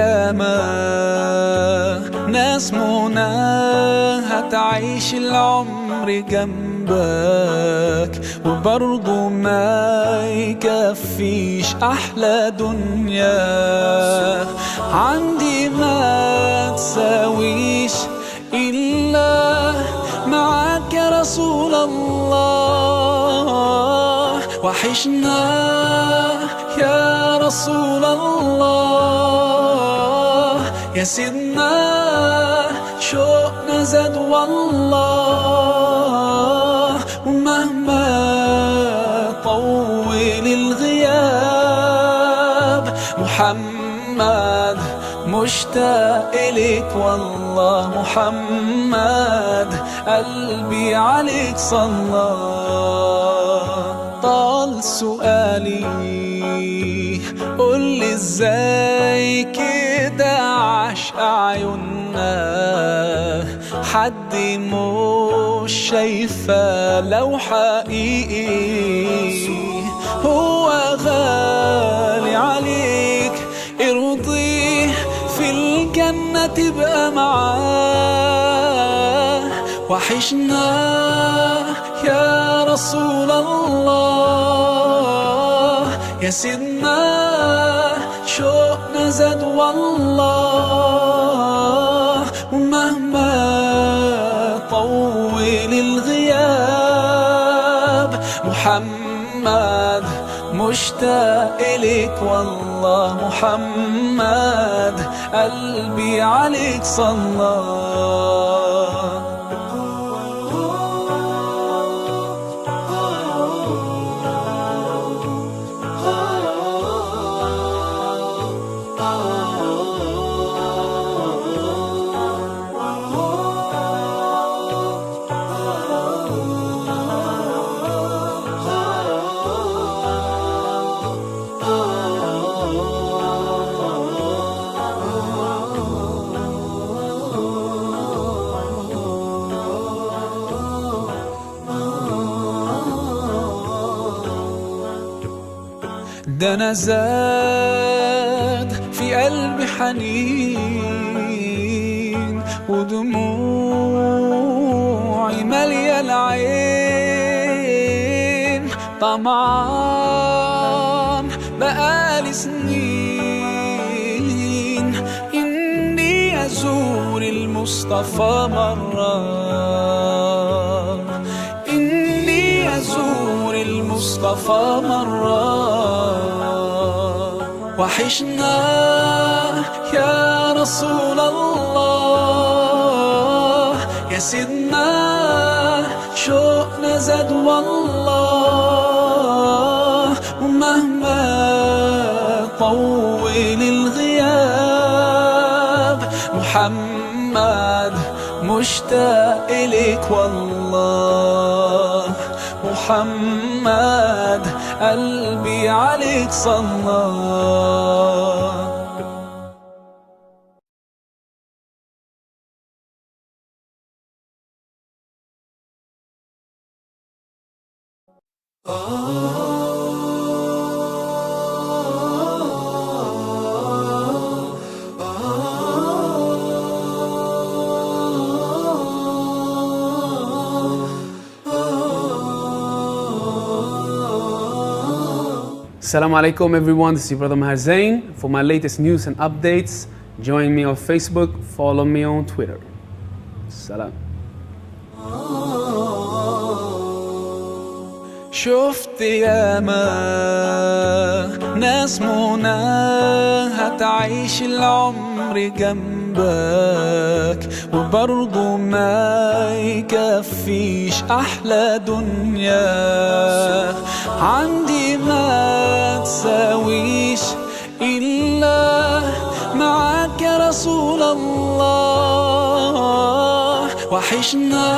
ياما ناس مناها تعيش العمر جنبك وبرضه ما يكفيش أحلى دنيا عندي ما تساويش إلا معاك يا رسول الله. وحشنا يا رسول الله يا سيدنا شوقنا زاد والله. ومهما طول الغياب محمد مشتاق إليك والله. محمد قلبي عليك صلى. طال سؤالي قولي ازاي كده عشق عيوننا حد مش شايفه لو حقيقي هو غالي عليك ارضيه في الجنة تبقى معاه. وحشنا يا رسول الله يا سيدنا شوقنا زاد والله. ومهما طول الغياب محمد مشتاق إليك والله. محمد قلبي عليك صلى. ده أنا زاد في قلبي حنين ودموعي مالية العين. طمعان بقالي سنين إني أزور المصطفى مرة، إني أزور المصطفى مرة. وحشنا يا رسول الله يا سيدنا شوقنا زاد والله. ومهما طول الغياب محمد مشتاق إليك والله. محمد قلبي عليك صلى. Assalamu alaikum everyone, this is your brother Maher Zain. For my latest news and updates, join me on Facebook, follow me on Twitter. Salam. شفت ياما ناس مناها تعيش العمر جنبك وبرضه ما يكفيش أحلى دنيا عندي ما تساويش إلا معاك يا رسول الله. وحشنا